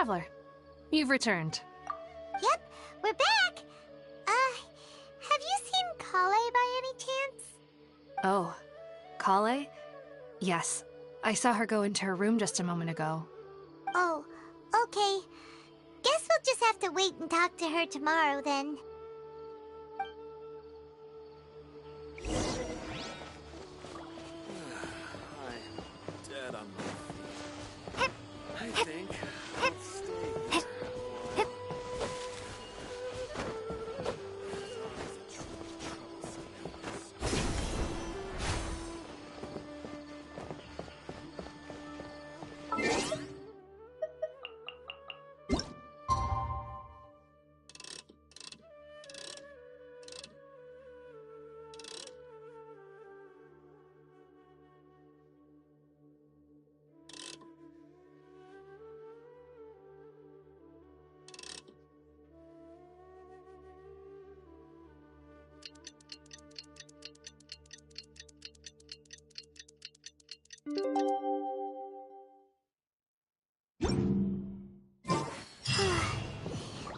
Traveler. You've returned. Yep, we're back! Have you seen Kale by any chance? Oh, Kale? Yes. I saw her go into her room just a moment ago. Oh, okay. Guess we'll just have to wait and talk to her tomorrow then. I'm dead on my feet. I think I'll stay here.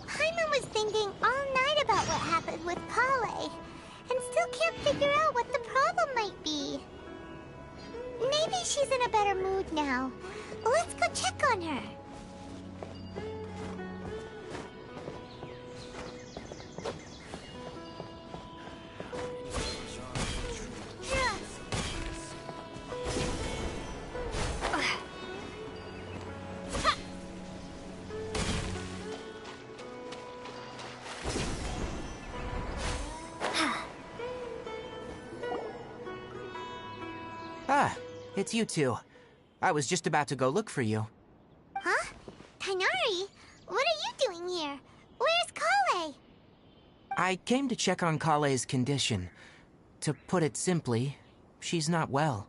Paimon was thinking all night about what happened with Kale, and still can't figure out what the problem might be. Maybe she's in a better mood now. Let's go check on her. Ah, it's you two. I was just about to go look for you. Huh? Tighnari? What are you doing here? Where's Kale? I came to check on Kale's condition. To put it simply, she's not well.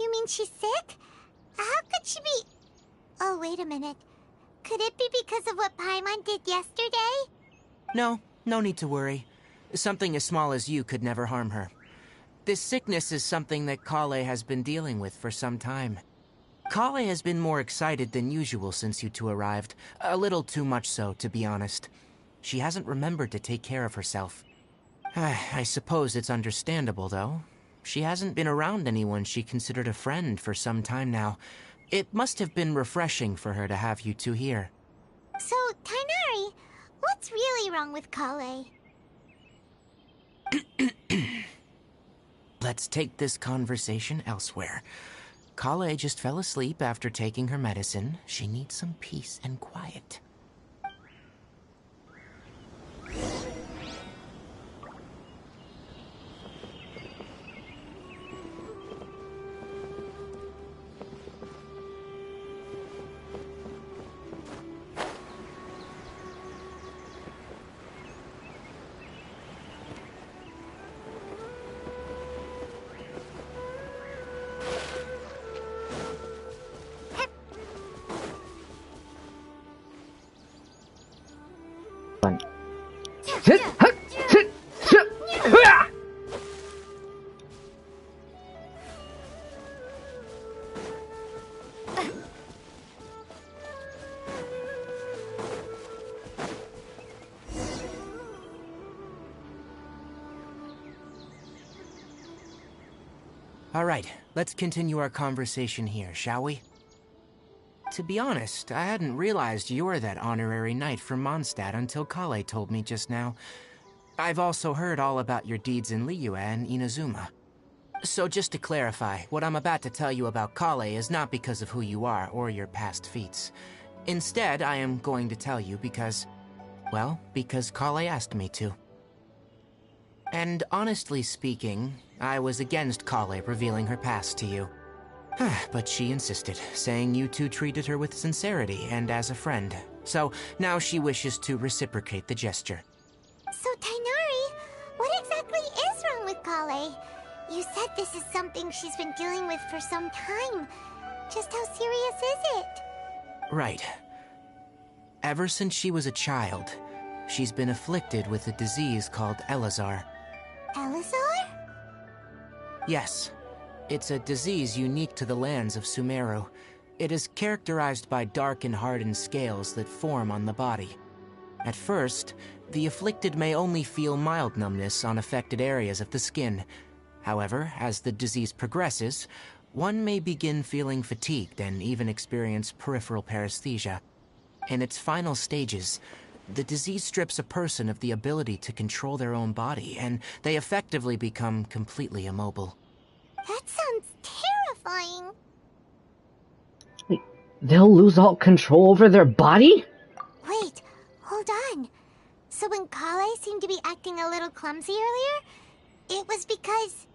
You mean she's sick? How could she be... Oh, wait a minute. Could it be because of what Paimon did yesterday? No need to worry. Something as small as you could never harm her. This sickness is something that Kale has been dealing with for some time. Kale has been more excited than usual since you two arrived. A little too much so, to be honest. She hasn't remembered to take care of herself. I suppose it's understandable, though. She hasn't been around anyone she considered a friend for some time now. It must have been refreshing for her to have you two here. So, Tighnari, what's really wrong with Kale? Let's take this conversation elsewhere. Kale just fell asleep after taking her medicine. She needs some peace and quiet. All right, let's continue our conversation here, shall we? To be honest, I hadn't realized you're that honorary knight from Mondstadt until Kale told me just now. I've also heard all about your deeds in Liyue and Inazuma. So just to clarify, what I'm about to tell you about Kale is not because of who you are or your past feats. Instead, I am going to tell you because Kale asked me to. And honestly speaking, I was against Kale revealing her past to you. But she insisted, saying you two treated her with sincerity and as a friend. So now she wishes to reciprocate the gesture. So, Tighnari, what exactly is wrong with Kale? You said this is something she's been dealing with for some time. Just how serious is it? Right. Ever since she was a child, she's been afflicted with a disease called Elazar. Elazar? Yes. It's a disease unique to the lands of Sumeru. It is characterized by dark and hardened scales that form on the body. At first, the afflicted may only feel mild numbness on affected areas of the skin. However, as the disease progresses, one may begin feeling fatigued and even experience peripheral paresthesia. In its final stages, the disease strips a person of the ability to control their own body, and they effectively become completely immobile. That sounds terrifying. Wait, they'll lose all control over their body? Wait, hold on. So when Kale seemed to be acting a little clumsy earlier, it was because...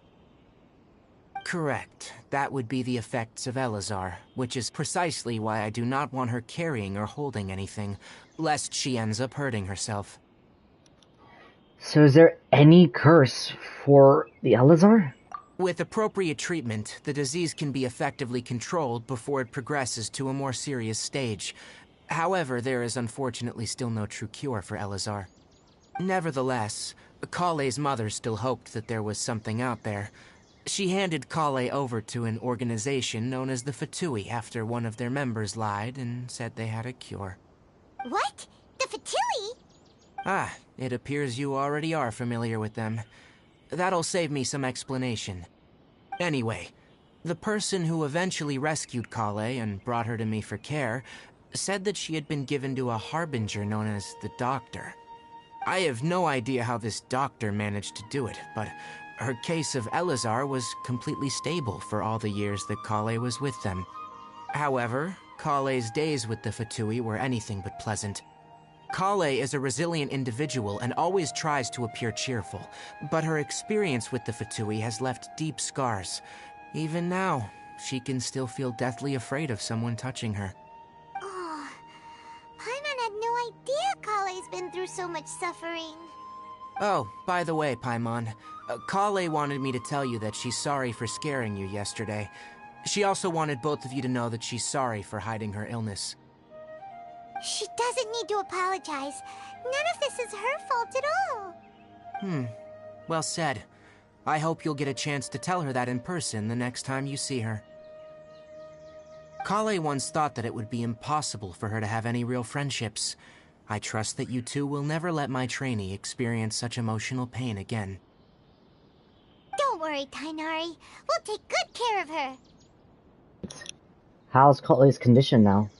Correct. That would be the effects of Elazar, which is precisely why I do not want her carrying or holding anything, lest she ends up hurting herself. So is there any curse for the Elazar? With appropriate treatment, the disease can be effectively controlled before it progresses to a more serious stage. However, there is unfortunately still no true cure for Elazar. Nevertheless, Kale's mother still hoped that there was something out there. She handed Kale over to an organization known as the Fatui after one of their members lied and said they had a cure. What? The Fatui? Ah, it appears you already are familiar with them. That'll save me some explanation. Anyway, the person who eventually rescued Kale and brought her to me for care said that she had been given to a harbinger known as the Doctor. I have no idea how this doctor managed to do it, but her case of Elazar was completely stable for all the years that Kale was with them. However, Kale's days with the Fatui were anything but pleasant. Kale is a resilient individual and always tries to appear cheerful, but her experience with the Fatui has left deep scars. Even now, she can still feel deathly afraid of someone touching her. Oh, Paimon had no idea Kale's been through so much suffering. Oh, by the way, Paimon, Kale wanted me to tell you that she's sorry for scaring you yesterday. She also wanted both of you to know that she's sorry for hiding her illness. She doesn't need to apologize. None of this is her fault at all. Well said. I hope you'll get a chance to tell her that in person the next time you see her. Kale once thought that it would be impossible for her to have any real friendships. I trust that you two will never let my trainee experience such emotional pain again. Don't worry, Tainari. We'll take good care of her. How's Kale's condition now?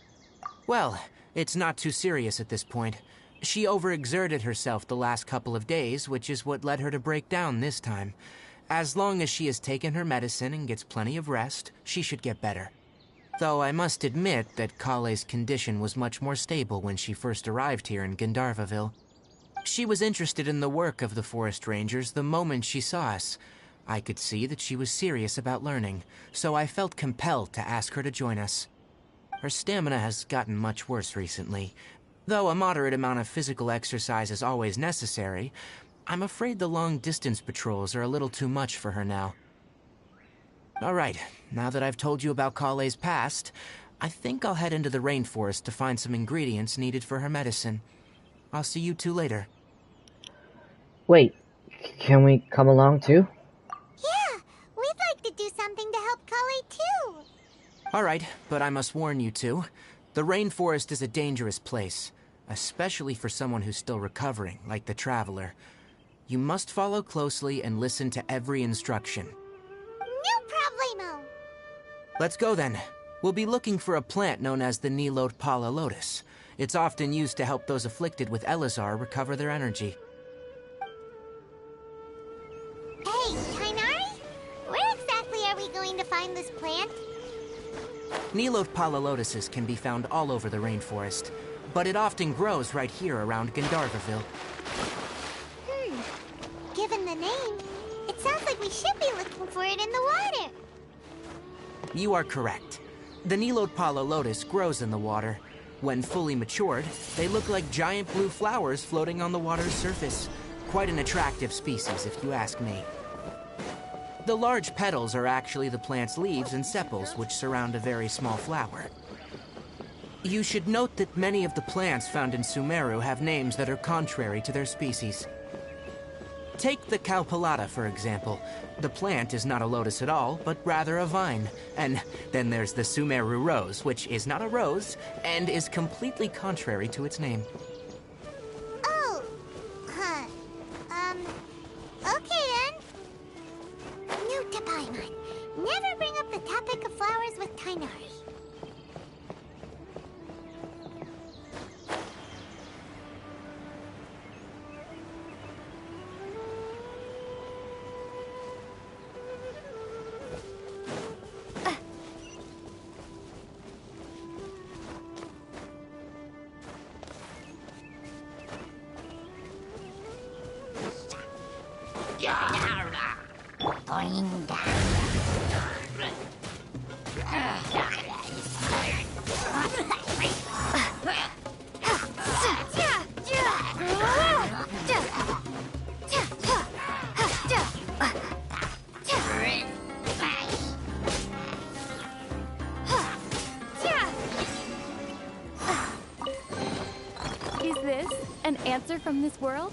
Well, it's not too serious at this point. She overexerted herself the last couple of days, which is what led her to break down this time. As long as she has taken her medicine and gets plenty of rest, she should get better. Though I must admit that Kale's condition was much more stable when she first arrived here in Gandharvaville. She was interested in the work of the forest rangers the moment she saw us. I could see that she was serious about learning, so I felt compelled to ask her to join us. Her stamina has gotten much worse recently. Though a moderate amount of physical exercise is always necessary, I'm afraid the long-distance patrols are a little too much for her now. Alright, now that I've told you about Kale's past, I think I'll head into the rainforest to find some ingredients needed for her medicine. I'll see you two later. Wait, can we come along too? Yeah, we'd like to do something to help Kale too. Alright, but I must warn you two. The rainforest is a dangerous place, especially for someone who's still recovering, like the Traveler. You must follow closely and listen to every instruction. No problemo. Let's go then. We'll be looking for a plant known as the Nilot Pala Lotus. It's often used to help those afflicted with Elazar recover their energy. Hey, Tainari? Where exactly are we going to find this plant? Nilot Pala Lotuses can be found all over the rainforest, but it often grows right here around Gandharvaville. Given the name, it sounds like we should be looking for it in the water. You are correct. The Nilot Pala Lotus grows in the water. When fully matured, they look like giant blue flowers floating on the water's surface. Quite an attractive species, if you ask me. The large petals are actually the plant's leaves and sepals, which surround a very small flower. You should note that many of the plants found in Sumeru have names that are contrary to their species. Take the Calpulata, for example. The plant is not a lotus at all, but rather a vine. And then there's the Sumeru rose, which is not a rose, and is completely contrary to its name. Oh, huh. Okay then. Note to Paimon. Never bring up the topic of flowers with Tainari. Is this an answer from this world?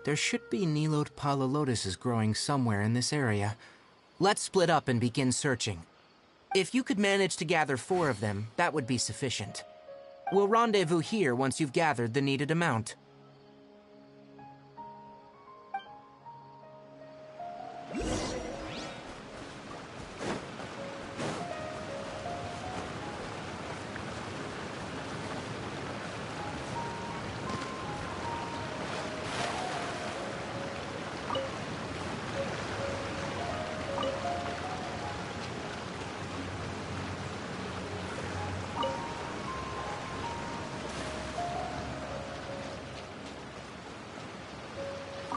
There should be Nilode Pala lotuses growing somewhere in this area. Let's split up and begin searching. If you could manage to gather 4 of them, that would be sufficient. We'll rendezvous here once you've gathered the needed amount.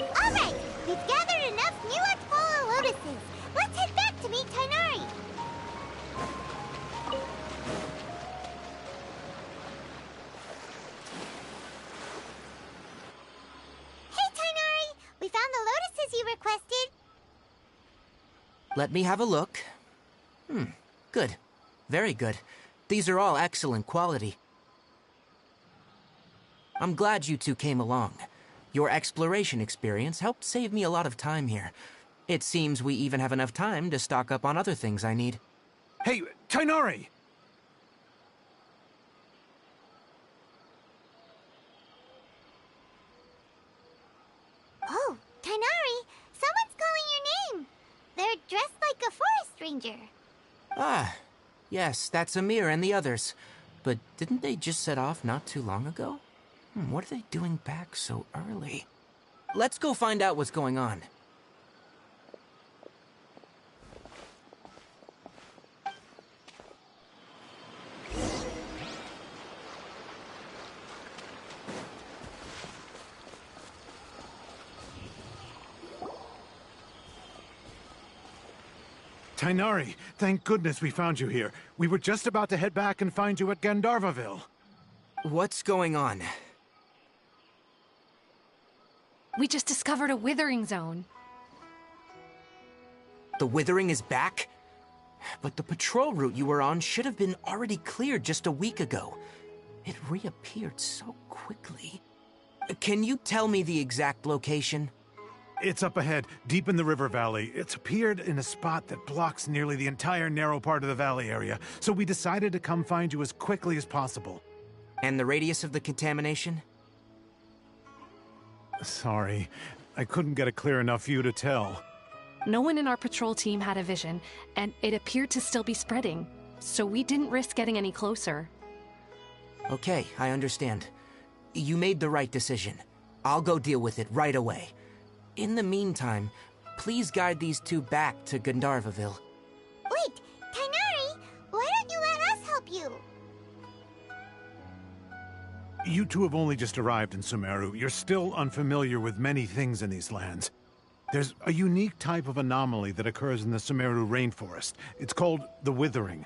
Alright, we've gathered enough Nilode Pala lotuses. Let's head back to meet Tainari. Hey Tainari, we found the lotuses you requested. Let me have a look. Good. Very good. These are all excellent quality. I'm glad you two came along. Your exploration experience helped save me a lot of time here. It seems we even have enough time to stock up on other things I need. Hey, Tainari! Oh, Tainari, someone's calling your name. They're dressed like a forest ranger. Ah, yes, that's Amir and the others. But didn't they just set off not too long ago? What are they doing back so early? Let's go find out what's going on. Tainari, thank goodness we found you here. We were just about to head back and find you at Gandharvaville. What's going on? We just discovered a withering zone. The withering is back? But the patrol route you were on should have been already cleared just a week ago. It reappeared so quickly. Can you tell me the exact location? It's up ahead, deep in the river valley. It's appeared in a spot that blocks nearly the entire narrow part of the valley area, so we decided to come find you as quickly as possible. And the radius of the contamination? Sorry, I couldn't get a clear enough view to tell. No one in our patrol team had a vision, and it appeared to still be spreading. so we didn't risk getting any closer. Okay, I understand. You made the right decision. I'll go deal with it right away. In the meantime, please guide these two back to Gandharvaville. Wait, Kainari, why don't you let us help you? You two have only just arrived in Sumeru. You're still unfamiliar with many things in these lands. There's a unique type of anomaly that occurs in the Sumeru rainforest. It's called the Withering.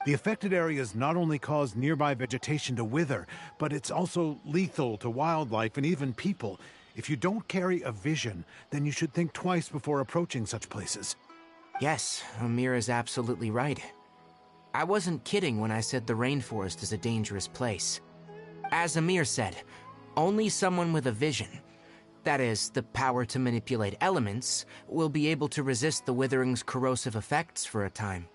The affected areas not only cause nearby vegetation to wither, but it's also lethal to wildlife and even people. If you don't carry a vision, then you should think twice before approaching such places. Yes, Amir is absolutely right. I wasn't kidding when I said the rainforest is a dangerous place. As Amir said, only someone with a vision, that is, the power to manipulate elements, will be able to resist the Withering's corrosive effects for a time.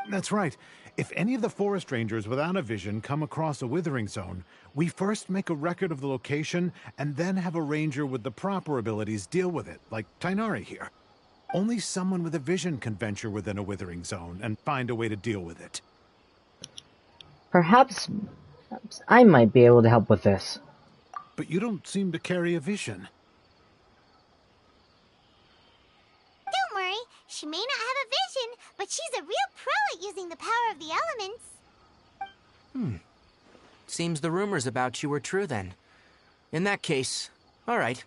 That's right. If any of the forest rangers without a vision come across a withering zone, we first make a record of the location and then have a ranger with the proper abilities deal with it, like Tainari here. Only someone with a vision can venture within a withering zone and find a way to deal with it. Perhaps I might be able to help with this. But you don't seem to carry a vision. Don't worry, she may not have a vision, but she's a real pro at using the power of the elements. Seems the rumors about you were true then. In that case, all right.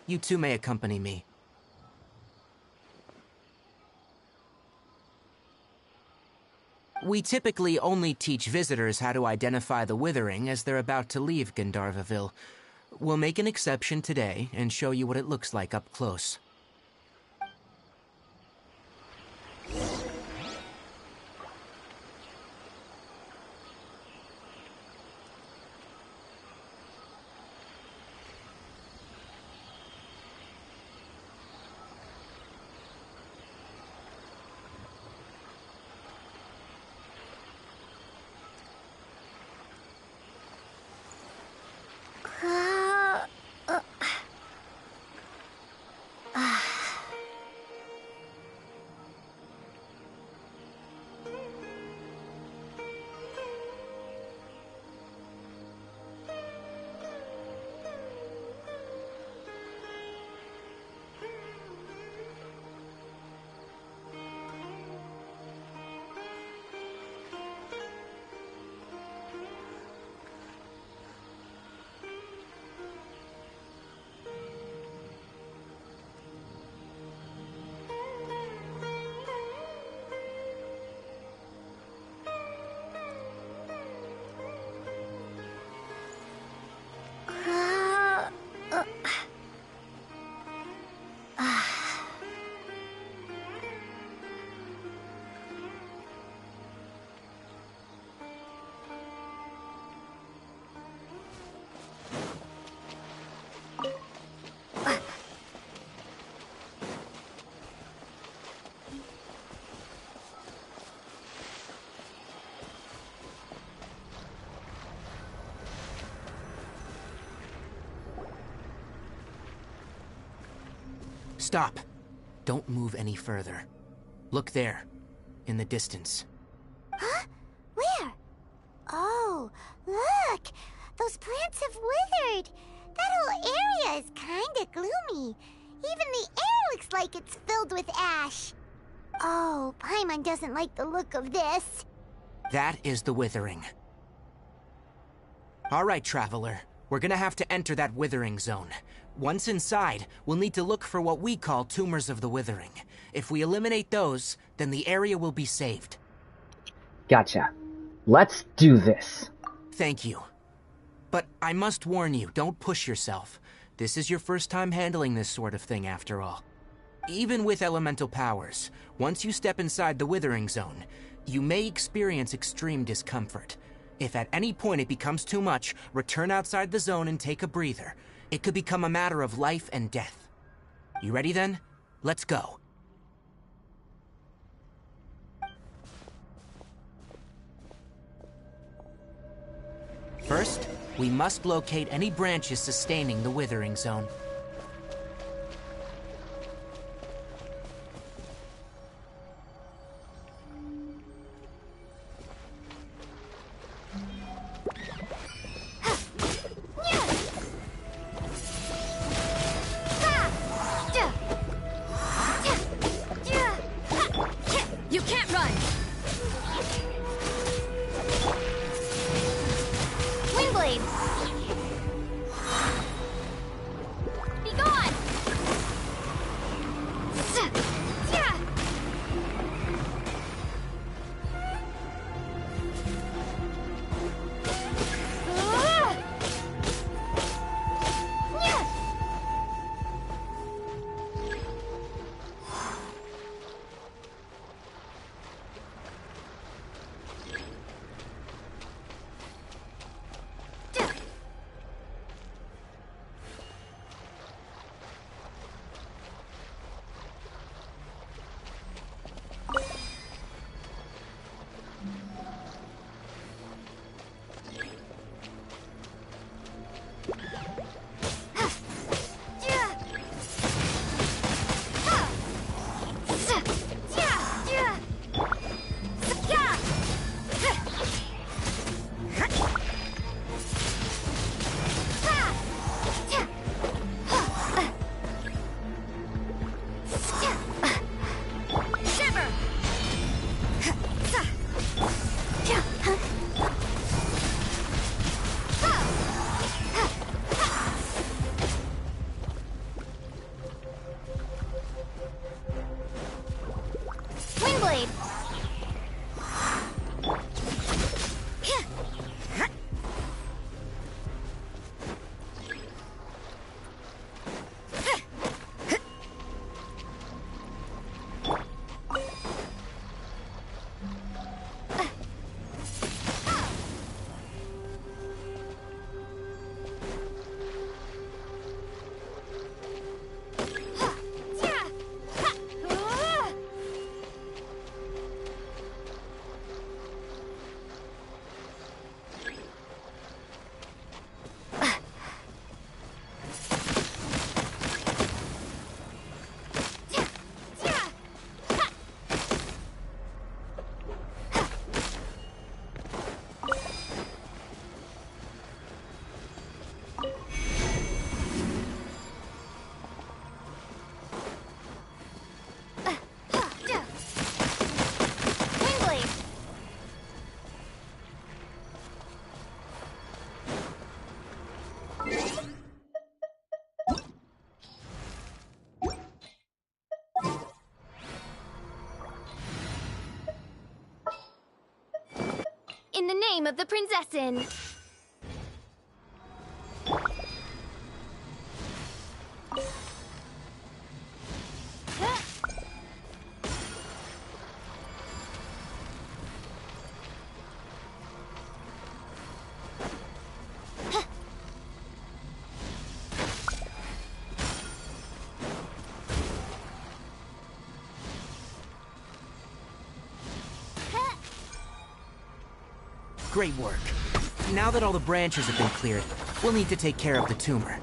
You two may accompany me. We typically only teach visitors how to identify the Withering as they're about to leave Gandharvaville. We'll make an exception today and show you what it looks like up close. Stop. Don't move any further. Look there, in the distance. Huh? Where? Oh, look! Those plants have withered! That whole area is kinda gloomy. Even the air looks like it's filled with ash. Oh, Paimon doesn't like the look of this. That is the Withering. All right, Traveler. We're gonna have to enter that Withering zone. Once inside, we'll need to look for what we call tumors of the Withering. If we eliminate those, then the area will be saved. Gotcha. Let's do this. Thank you. But I must warn you, don't push yourself. This is your first time handling this sort of thing, after all. Even with elemental powers, once you step inside the Withering zone, you may experience extreme discomfort. If at any point it becomes too much, return outside the zone and take a breather. It could become a matter of life and death. You ready then? Let's go. First, we must locate any branches sustaining the Withering zone. In the name of the Prinzessin. Great work. Now that all the branches have been cleared, we'll need to take care of the tumor.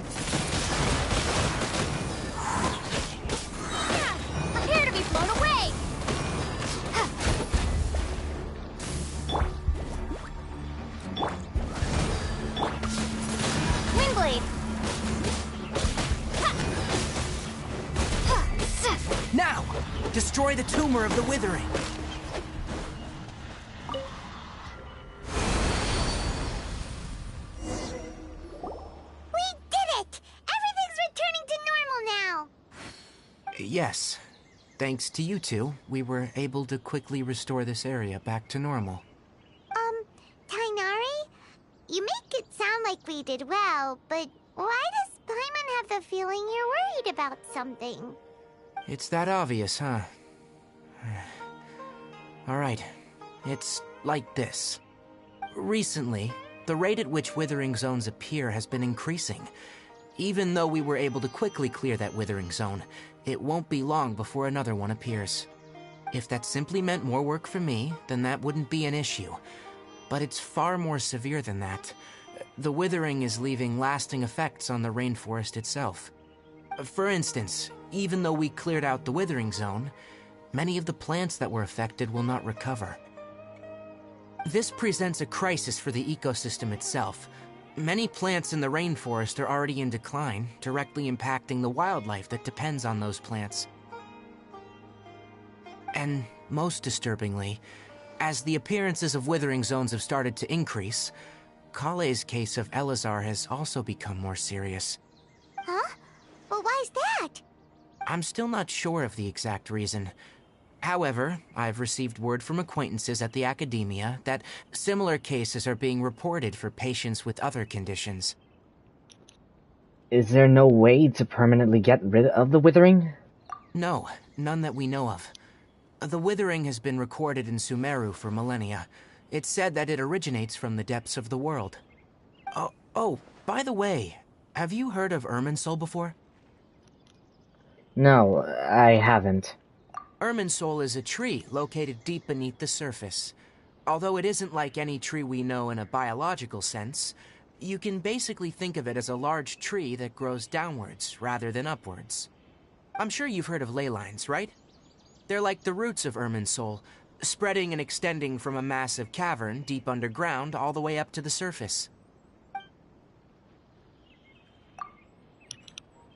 Prepare to be blown away! Windblade! Now! Destroy the tumor of the withering! Yes. Thanks to you two, we were able to quickly restore this area back to normal. Tainari? You make it sound like we did well, but why does Paimon have the feeling you're worried about something? It's that obvious, huh? Alright. It's like this. Recently, the rate at which withering zones appear has been increasing. Even though we were able to quickly clear that withering zone, it won't be long before another one appears. If that simply meant more work for me, then that wouldn't be an issue. But it's far more severe than that. The withering is leaving lasting effects on the rainforest itself. For instance, even though we cleared out the withering zone, many of the plants that were affected will not recover. This presents a crisis for the ecosystem itself. Many plants in the rainforest are already in decline, directly impacting the wildlife that depends on those plants. And most disturbingly, as the appearances of withering zones have started to increase, Kale's case of Elazar has also become more serious. Huh? Well, why's that? I'm still not sure of the exact reason. However, I've received word from acquaintances at the academia that similar cases are being reported for patients with other conditions. Is there no way to permanently get rid of the withering? No, none that we know of. The withering has been recorded in Sumeru for millennia. It's said that it originates from the depths of the world. Oh, by the way, have you heard of Irminsul before? No, I haven't. Irminsul is a tree located deep beneath the surface. Although it isn't like any tree we know in a biological sense, you can basically think of it as a large tree that grows downwards rather than upwards. I'm sure you've heard of ley lines, right? They're like the roots of Irminsul, spreading and extending from a massive cavern deep underground all the way up to the surface.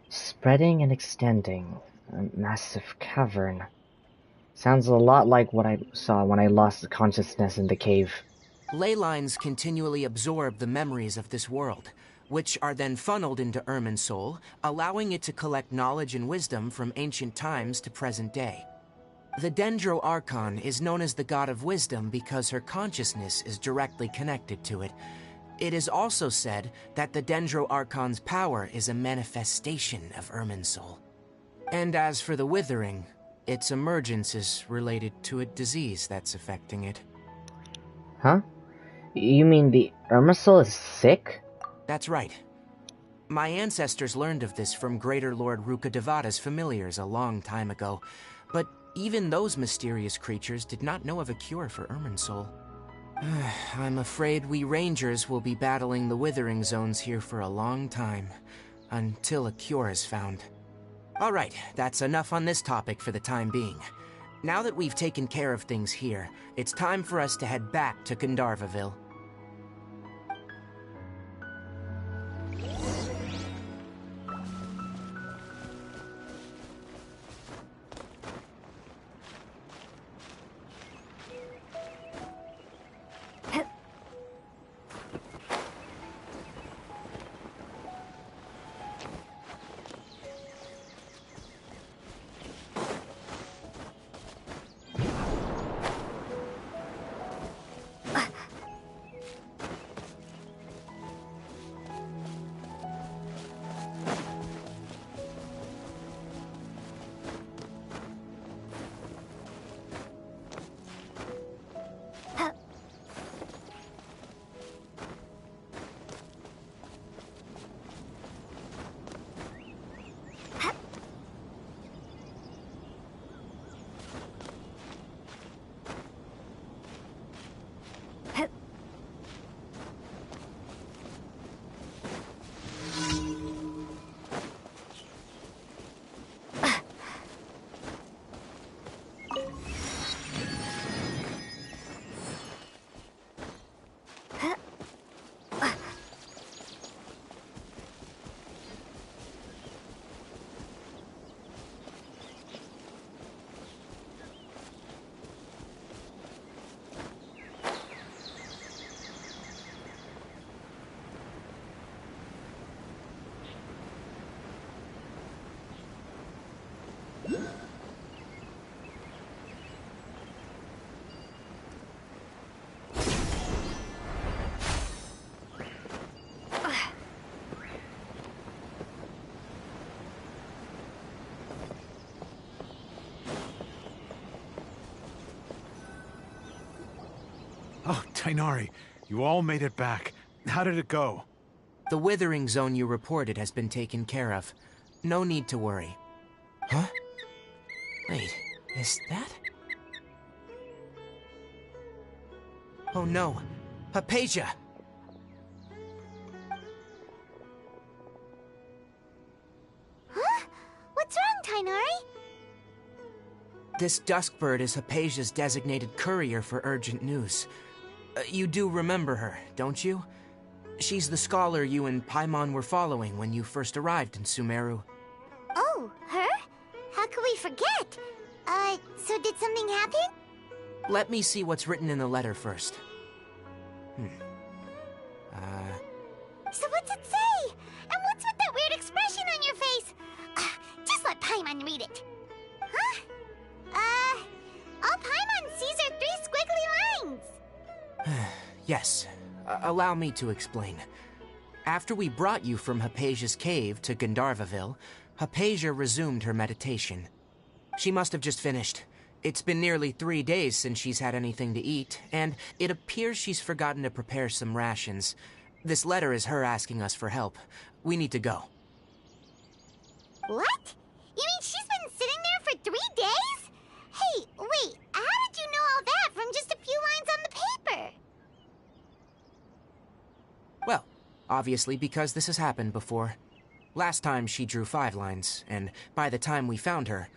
Spreading and extending. A massive cavern. Sounds a lot like what I saw when I lost consciousness in the cave. Ley lines continually absorb the memories of this world, which are then funneled into Irminsul, allowing it to collect knowledge and wisdom from ancient times to present day. The Dendro Archon is known as the God of Wisdom because her consciousness is directly connected to it. It is also said that the Dendro Archon's power is a manifestation of Irminsul. And as for the Withering, its emergence is related to a disease that's affecting it. Huh? You mean the Irminsul is sick? That's right. My ancestors learned of this from Greater Lord Rukkhadevata's familiars a long time ago, but even those mysterious creatures did not know of a cure for Irminsul. I'm afraid we Rangers will be battling the Withering Zones here for a long time, until a cure is found. Alright, that's enough on this topic for the time being. Now that we've taken care of things here, it's time for us to head back to Gandharvaville. Oh, Tainari, you all made it back. How did it go? The withering zone you reported has been taken care of. No need to worry. Huh? Wait, is that? Oh no, Hypatia! Huh? What's wrong, Tainari? This Duskbird is Hypatia's designated courier for urgent news. You do remember her, don't you? She's the scholar you and Paimon were following when you first arrived in Sumeru. Oh, her? How could we forget? So did something happen? Let me see what's written in the letter first. So what's it say? And what's with that weird expression on your face? Just let Paimon read it. Huh? All Paimon sees are 3 squiggly lines. Yes, allow me to explain. After we brought you from Hypatia's cave to Gandharvaville, Hypatia resumed her meditation. She must have just finished. It's been nearly 3 days since she's had anything to eat, and it appears she's forgotten to prepare some rations. This letter is her asking us for help. We need to go. What? You mean she's been sitting there for 3 days? Hey, wait, how did you know all that from just a few lines on the paper? Well, obviously because this has happened before. Last time she drew 5 lines, and by the time we found her...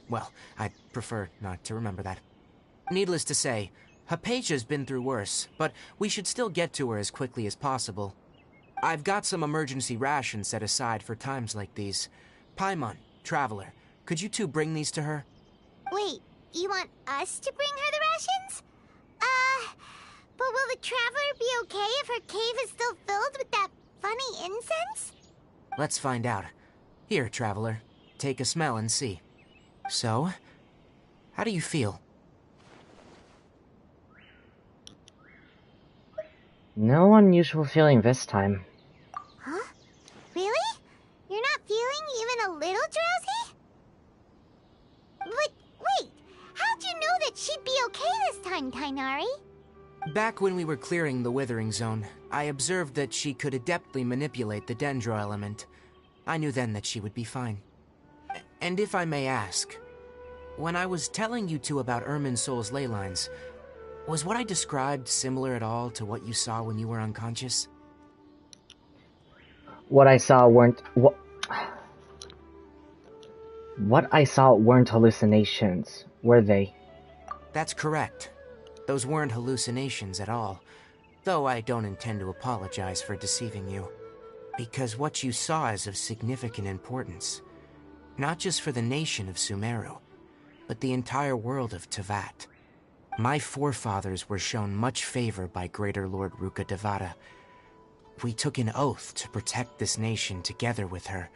Well, I'd prefer not to remember that. Needless to say, Hypatia's been through worse, but we should still get to her as quickly as possible. I've got some emergency rations set aside for times like these. Paimon, Traveler, could you two bring these to her? Wait, you want us to bring her the rations? But will the Traveler be okay if her cave is still filled with that funny incense? Let's find out. Here, Traveler, take a smell and see. So, how do you feel? No unusual feeling this time. Huh? Really? You're not feeling even a little drowsy? But wait, how'd you know that she'd be okay this time, Tainari? Back when we were clearing the Withering Zone, I observed that she could adeptly manipulate the Dendro element. I knew then that she would be fine. And if I may ask, when I was telling you two about Irminsol's ley lines, was what I described similar at all to what you saw when you were unconscious? What I saw weren't hallucinations, were they? That's correct. Those weren't hallucinations at all, though I don't intend to apologize for deceiving you. Because what you saw is of significant importance. Not just for the nation of Sumeru, but the entire world of Teyvat. My forefathers were shown much favor by Greater Lord Ruka Devata. We took an oath to protect this nation together with her.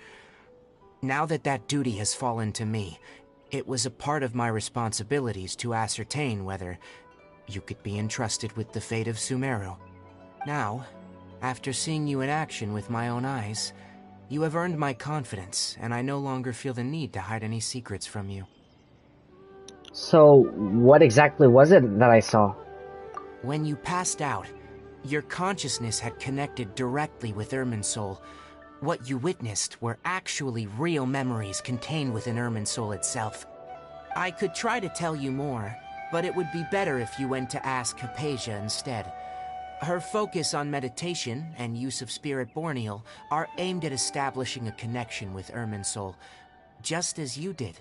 Now that that duty has fallen to me, it was a part of my responsibilities to ascertain whether you could be entrusted with the fate of Sumeru. Now, after seeing you in action with my own eyes, you have earned my confidence, and I no longer feel the need to hide any secrets from you. So, what exactly was it that I saw? When you passed out, your consciousness had connected directly with Irminsul. What you witnessed were actually real memories contained within Irminsul itself. I could try to tell you more, but it would be better if you went to ask Hypatia instead. Her focus on meditation and use of Spirit Borneal are aimed at establishing a connection with Irminsul, just as you did.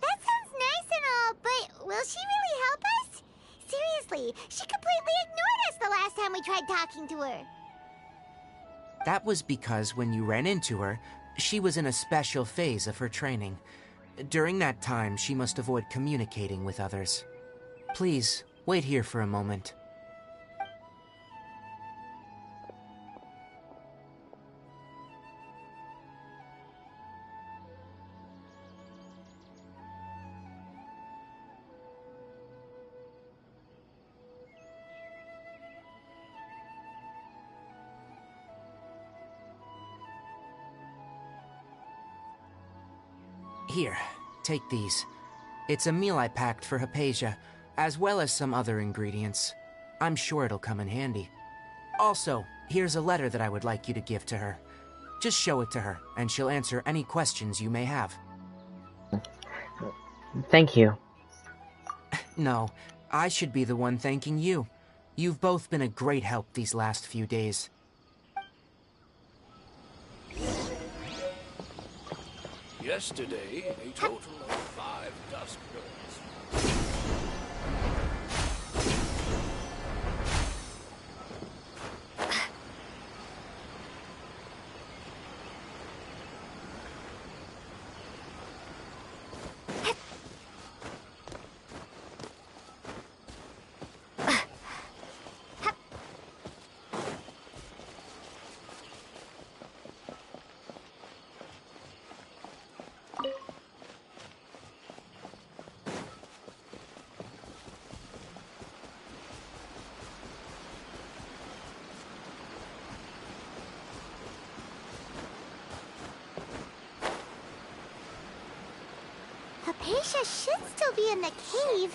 That sounds nice and all, but will she really help us? Seriously, she completely ignored us the last time we tried talking to her. That was because when you ran into her, she was in a special phase of her training. During that time, she must avoid communicating with others. Please, wait here for a moment. Here, take these. It's a meal I packed for Hypatia. as well as some other ingredients. I'm sure it'll come in handy. Also, here's a letter that I would like you to give to her. Just show it to her, and she'll answer any questions you may have. Thank you. No, I should be the one thanking you. You've both been a great help these last few days. Yesterday, a total of 5 dusk birds. Hypatia should still be in the cave.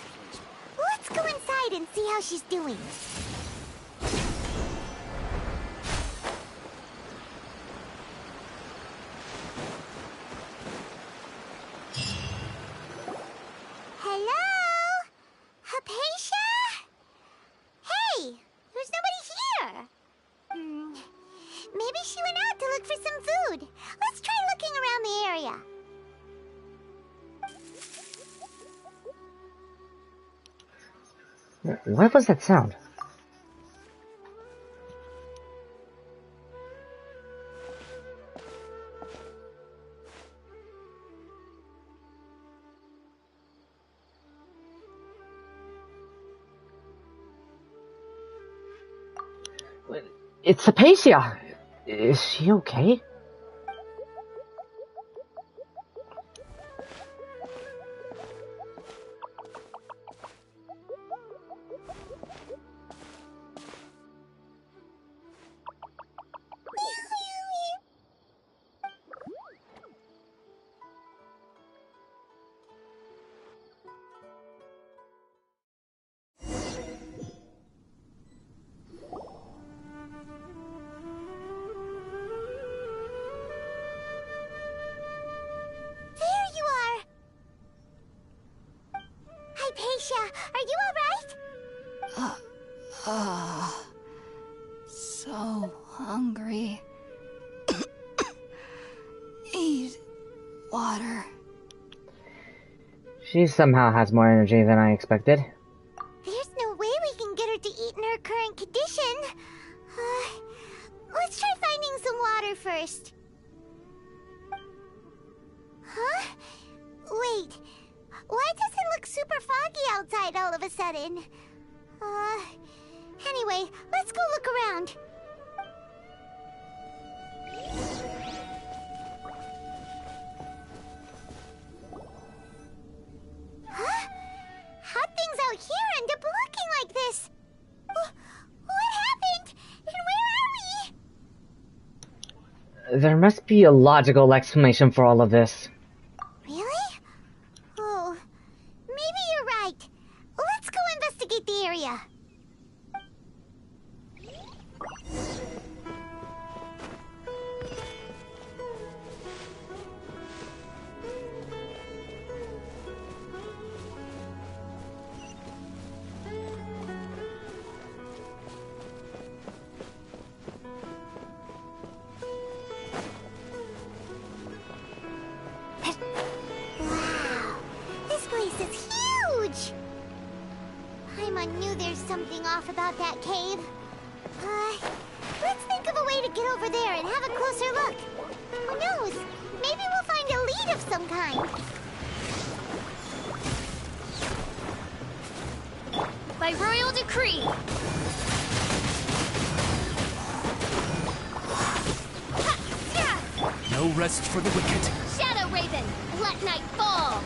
Let's go inside and see how she's doing. Hello? Hypatia? Hey, there's nobody here. Maybe she went out to look for some food. Let's try looking around the area. What was that sound? It's Hypatia! Is she okay? Hypatia, are you alright? So hungry. Need water. She somehow has more energy than I expected. There's no way we can get her to eat in her current condition. Let's try finding some water first. Huh? Wait. Why does it look super foggy outside all of a sudden? Anyway, let's go look around. Huh? How'd things out here end up looking like this? What happened? And where are we? There must be a logical explanation for all of this. Really? Oh, maybe you're right. Let's go investigate the area. Wow, this place is huge! Paimon knew there's something off about that cave. Let's think of a way to get over there and have a closer look. Who knows? Maybe we'll find a lead of some kind. By royal decree. No rest for the wicked. Shadow Raven, let night fall.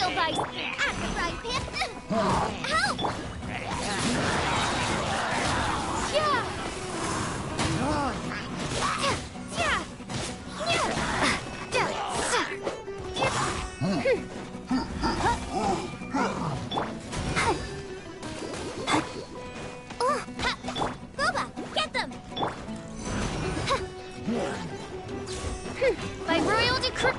real vice. At the right pip. Help! Yeah. Boba, get them! By royal decree.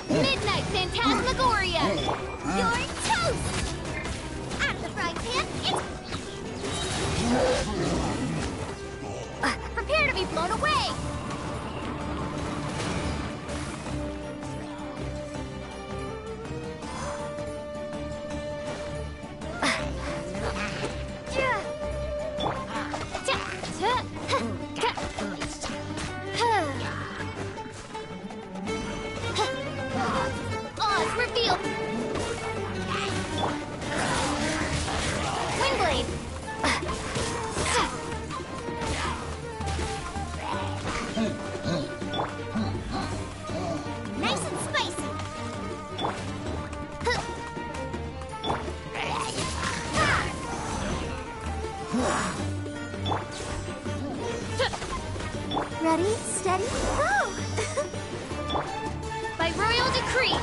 Midnight Phantasmagoria! You're toast! At the frying pan, it's... prepare to be blown away! Oz revealed! Windblade! Nice and spicy! Ready, steady, go! By royal decree!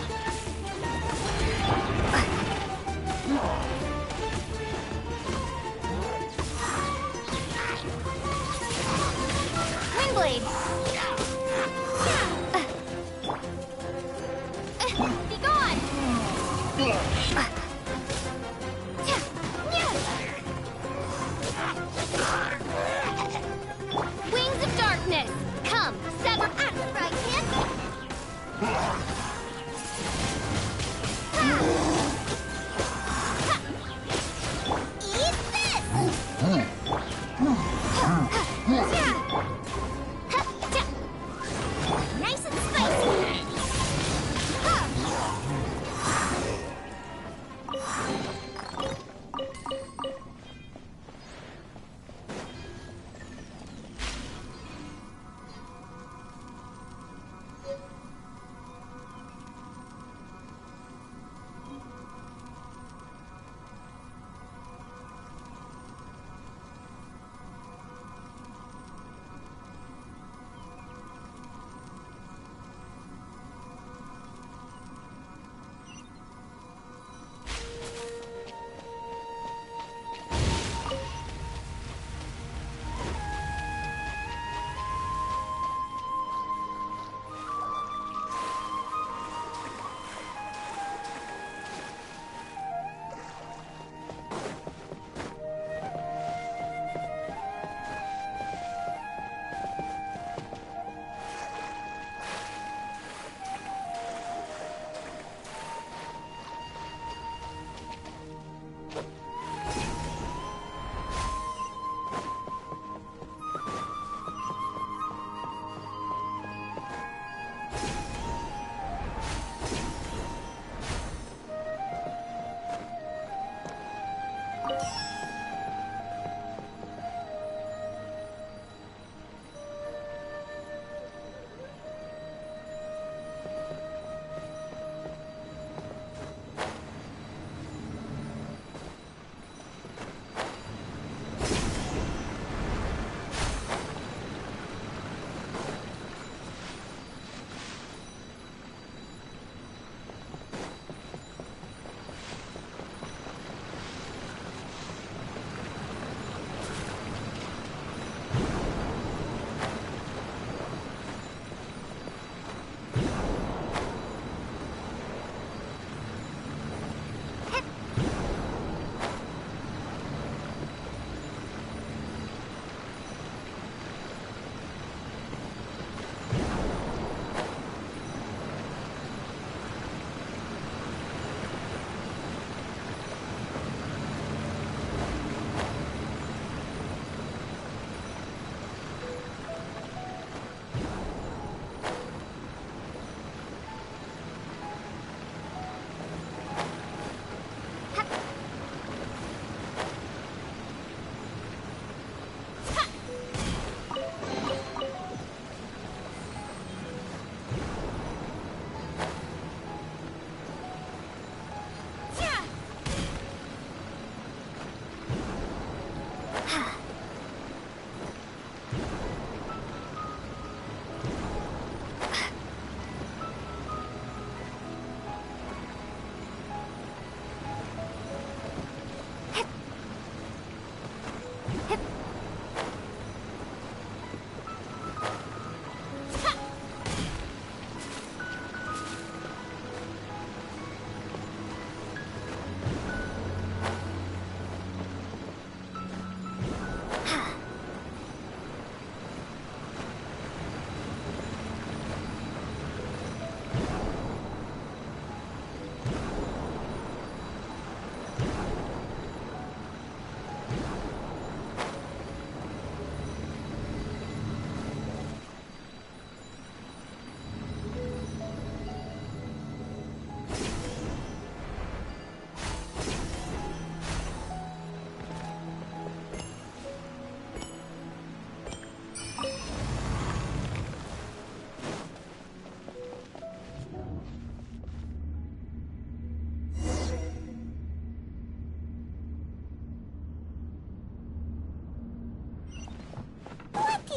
Windblade! Be gone! Wings of darkness! Come, sever at the right hand! Eat this! Nice and spicy!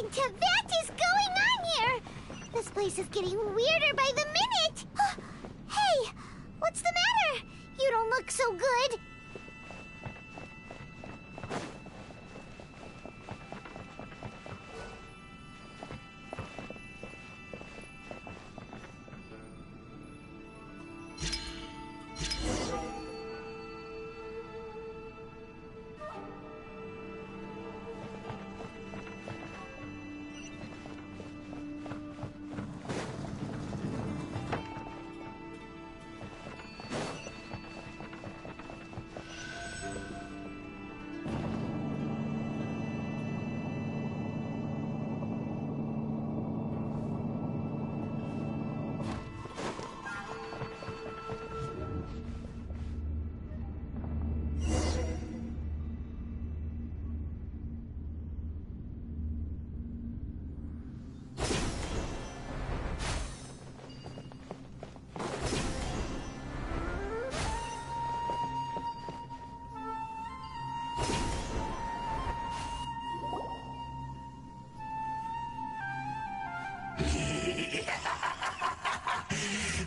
into that is going on here? This place is getting weirder by the minute. Hey, what's the matter? You don't look so good.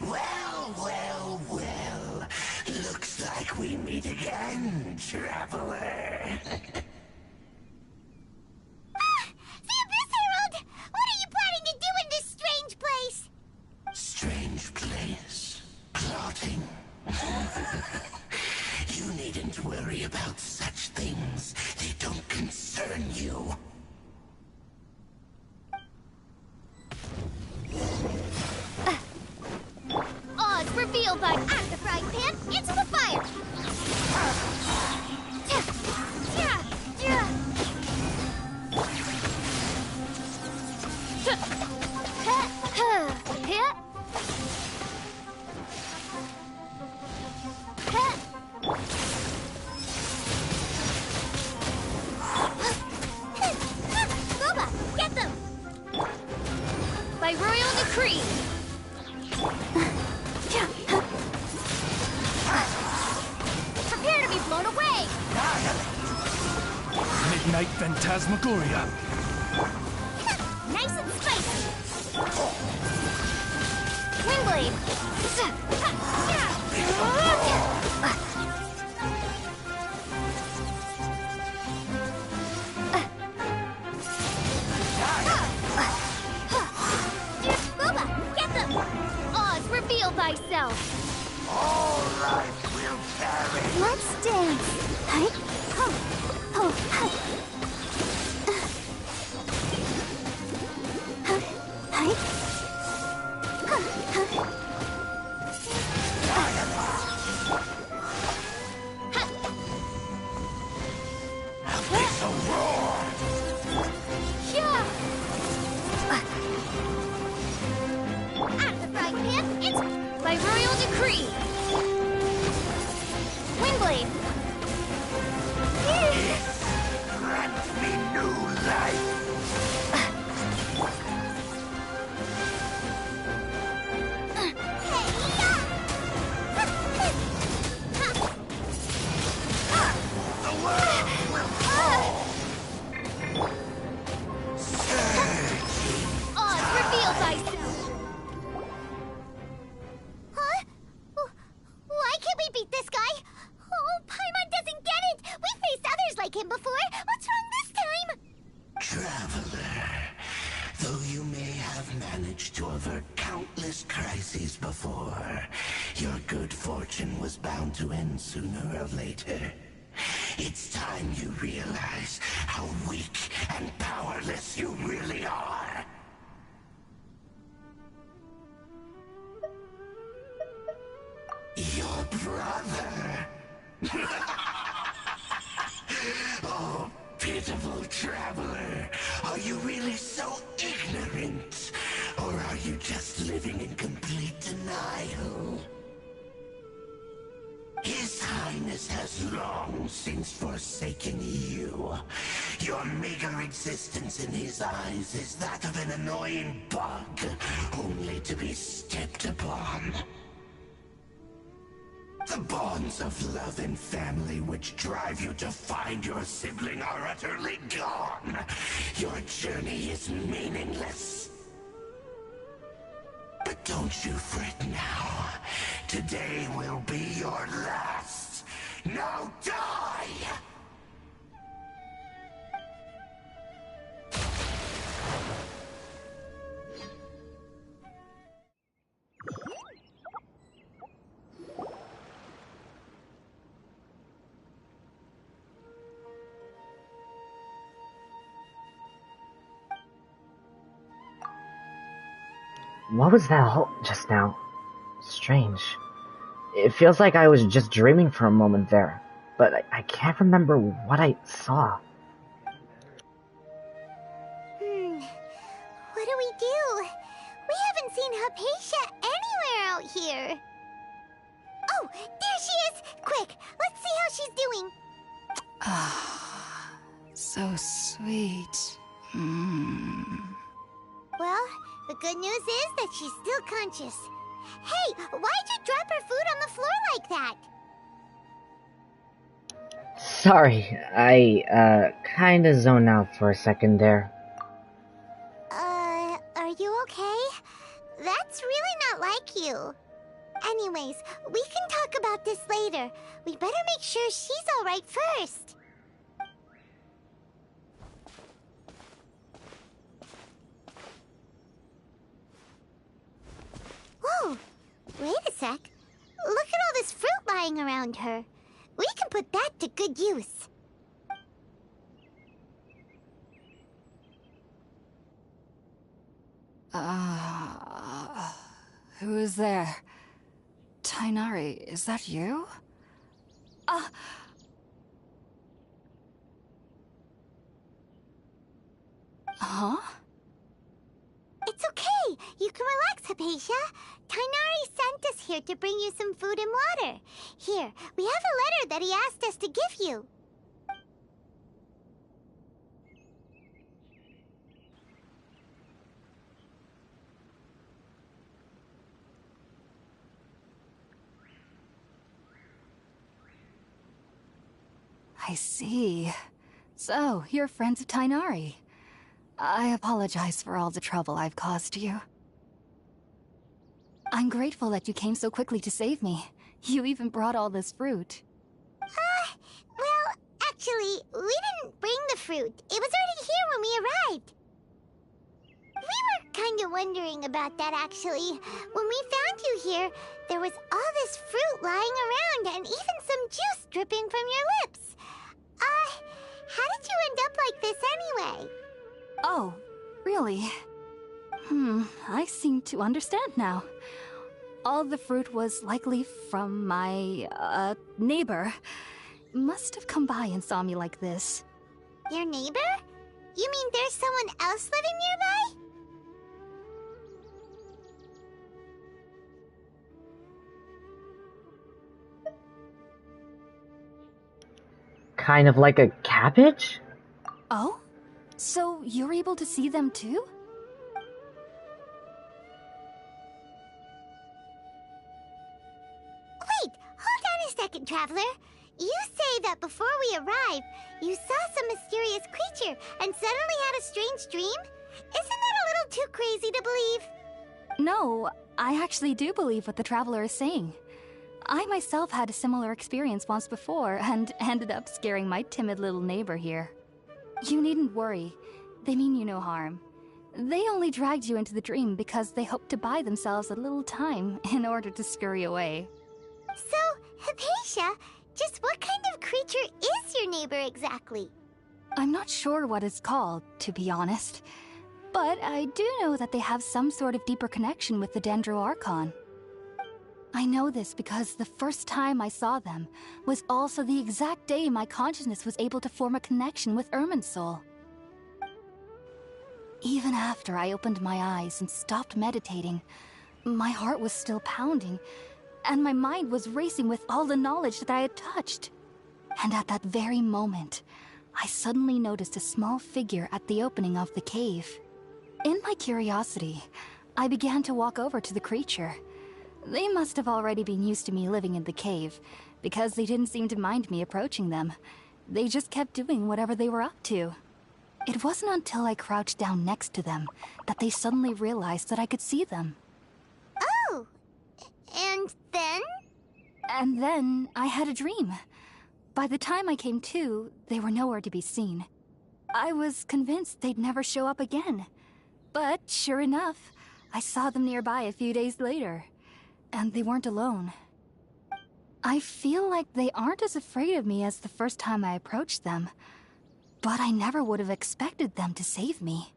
Well. Looks like we meet again, traveler. The Abyss Herald! What are you planning to do in this strange place? Strange place. Plotting. You needn't worry about such things. They don't concern you. Odds revealed by out of the frying pan into the fire! Boba, get them! By royal decree. Prepare to be blown away! Midnight Phantasmagoria. Nice and spicy! Windblade! Boba, get them! Oz, reveal thyself. All right, we'll carry. Let's dance! Hi! Ho! Ho! Hi! Hi! It's a roar. Yeah. Out of the frying pan, it's By royal decree. Windblade! Grant me new life. The world will fall. Oz, reveal thyself. Huh? Why can't we beat this guy? Oh, Paimon doesn't get it! We faced others like him before! What's wrong this time? Traveler, though you may have managed to avert countless crises before, your good fortune was bound to end sooner or later. It's time you realize how weak and powerless you really are. Your brother. Oh, pitiful traveler. Are you really so ignorant? Or are you just living in complete denial? His Highness has long since forsaken you. Your meager existence in his eyes is that of an annoying bug, only to be stepped upon. The bond bonds of love and family which drive you to find your sibling are utterly gone. Your journey is meaningless. But don't you fret now. Today will be your last. Now die! What was that just now? Strange. It feels like I was just dreaming for a moment there, but I can't remember what I saw. What do we do? We haven't seen Hypatia anywhere out here. Oh, there she is! Quick, let's see how she's doing. Ah, so sweet. Well, the good news is that she's still conscious. Hey, why'd you drop her food on the floor like that? Sorry, I, kinda zoned out for a second there. Are you okay? That's really not like you. Anyways, we can talk about this later. We better make sure she's alright first. Whoa! Wait a sec. Look at all this fruit lying around her. We can put that to good use. Who is there? Tainari, is that you? Huh? It's okay. You can relax, Hypatia. Tainari sent us here to bring you some food and water. Here, we have a letter that he asked us to give you. I see. So, you're friends of Tainari. I apologize for all the trouble I've caused you. I'm grateful that you came so quickly to save me. You even brought all this fruit. Well, actually, we didn't bring the fruit. It was already here when we arrived. We were kind of wondering about that, actually. When we found you here, there was all this fruit lying around and even some juice dripping from your lips. How did you end up like this anyway? Oh, really? I seem to understand now. All the fruit was likely from my, neighbor. Must have come by and saw me like this. Your neighbor? You mean there's someone else living nearby? Kind of like a cabbage? Oh? So you're able to see them too? Wait, hold on a second, Traveler. You say that before we arrived, you saw some mysterious creature and suddenly had a strange dream? Isn't that a little too crazy to believe? No, I actually do believe what the Traveler is saying. I myself had a similar experience once before and ended up scaring my timid little neighbor here. You needn't worry. They mean you no harm. They only dragged you into the dream because they hoped to buy themselves a little time in order to scurry away. So, Hypatia, just what kind of creature is your neighbor exactly? I'm not sure what it's called, to be honest. But I do know that they have some sort of deeper connection with the Dendro Archon. I know this because the first time I saw them was also the exact day my consciousness was able to form a connection with Irminsul. Even after I opened my eyes and stopped meditating, my heart was still pounding, and my mind was racing with all the knowledge that I had touched. And at that very moment, I suddenly noticed a small figure at the opening of the cave. In my curiosity, I began to walk over to the creature. They must have already been used to me living in the cave, because they didn't seem to mind me approaching them. They just kept doing whatever they were up to. It wasn't until I crouched down next to them that they suddenly realized that I could see them. Oh! And then? And then I had a dream. By the time I came to, they were nowhere to be seen. I was convinced they'd never show up again. But sure enough, I saw them nearby a few days later. And they weren't alone. I feel like they aren't as afraid of me as the first time I approached them. But I never would have expected them to save me.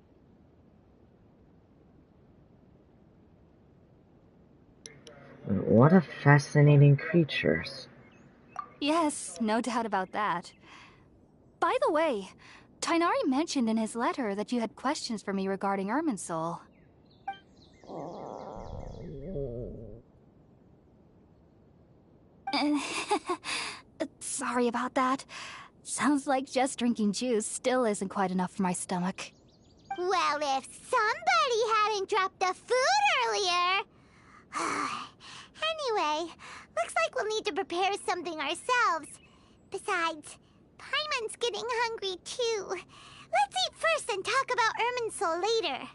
What a fascinating creatures. Yes, no doubt about that. By the way, Tainari mentioned in his letter that you had questions for me regarding Irminsul. Sorry about that. Sounds like just drinking juice still isn't quite enough for my stomach. Well, if somebody hadn't dropped the food earlier... Anyway, looks like we'll need to prepare something ourselves. Besides, Paimon's getting hungry too. Let's eat first and talk about Irminsul later.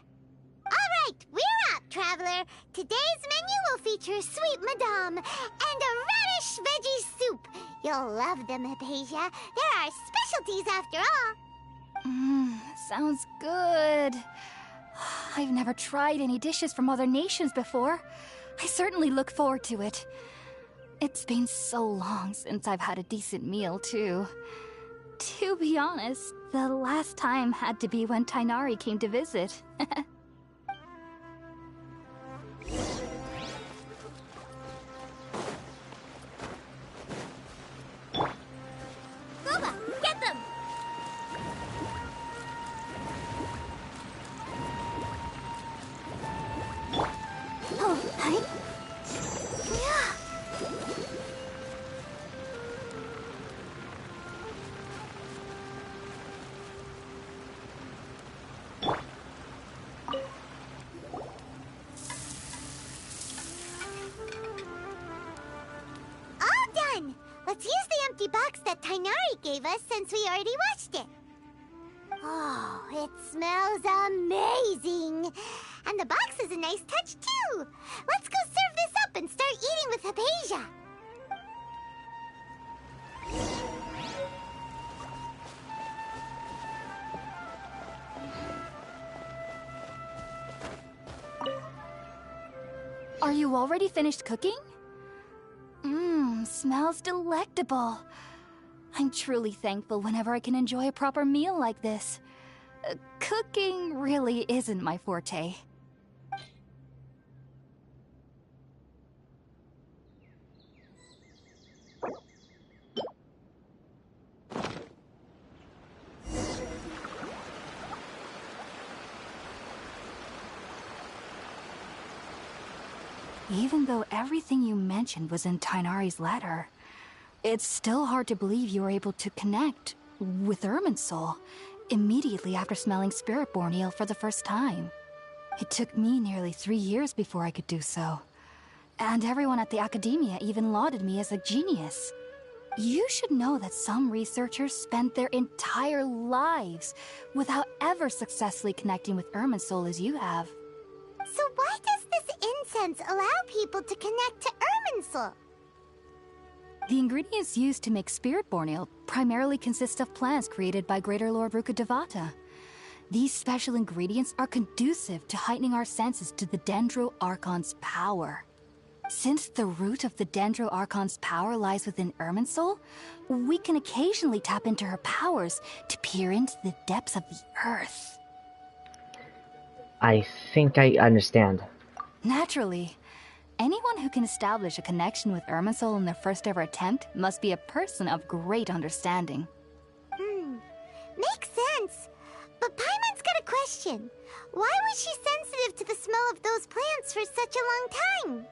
Alright, we're up, Traveler. Today's menu will feature Sweet Madame and a radish veggie soup. You'll love them, Hypatia. They're our specialties after all. Sounds good. I've never tried any dishes from other nations before. I certainly look forward to it. It's been so long since I've had a decent meal, too. To be honest, the last time had to be when Tainari came to visit. Boba, get them! Oh, hi. All done! Let's use the empty box that Tainari gave us since we already watched it. Oh, it smells amazing! And the box is a nice touch, too! Let's go serve this up and start eating with Hypatia! Are you already finished cooking? Smells delectable. I'm truly thankful whenever I can enjoy a proper meal like this. Cooking really isn't my forte. Even though everything you mentioned was in Tainari's letter, it's still hard to believe you were able to connect with Irminsul immediately after smelling Spiritborn eel for the first time. It took me nearly 3 years before I could do so. And everyone at the Academia even lauded me as a genius. You should know that some researchers spend their entire lives without ever successfully connecting with Irminsul as you have. So why does this incense allow people to connect to Irminsul? The ingredients used to make Spiritborn eel primarily consist of plants created by Greater Lord Rukkhadevata. These special ingredients are conducive to heightening our senses to the Dendro Archon's power. Since the root of the Dendro Archon's power lies within Irminsul, we can occasionally tap into her powers to peer into the depths of the earth. I think I understand. Naturally. Anyone who can establish a connection with Irminsul in their first ever attempt must be a person of great understanding. Makes sense. But Paimon's got a question. Why was she sensitive to the smell of those plants for such a long time?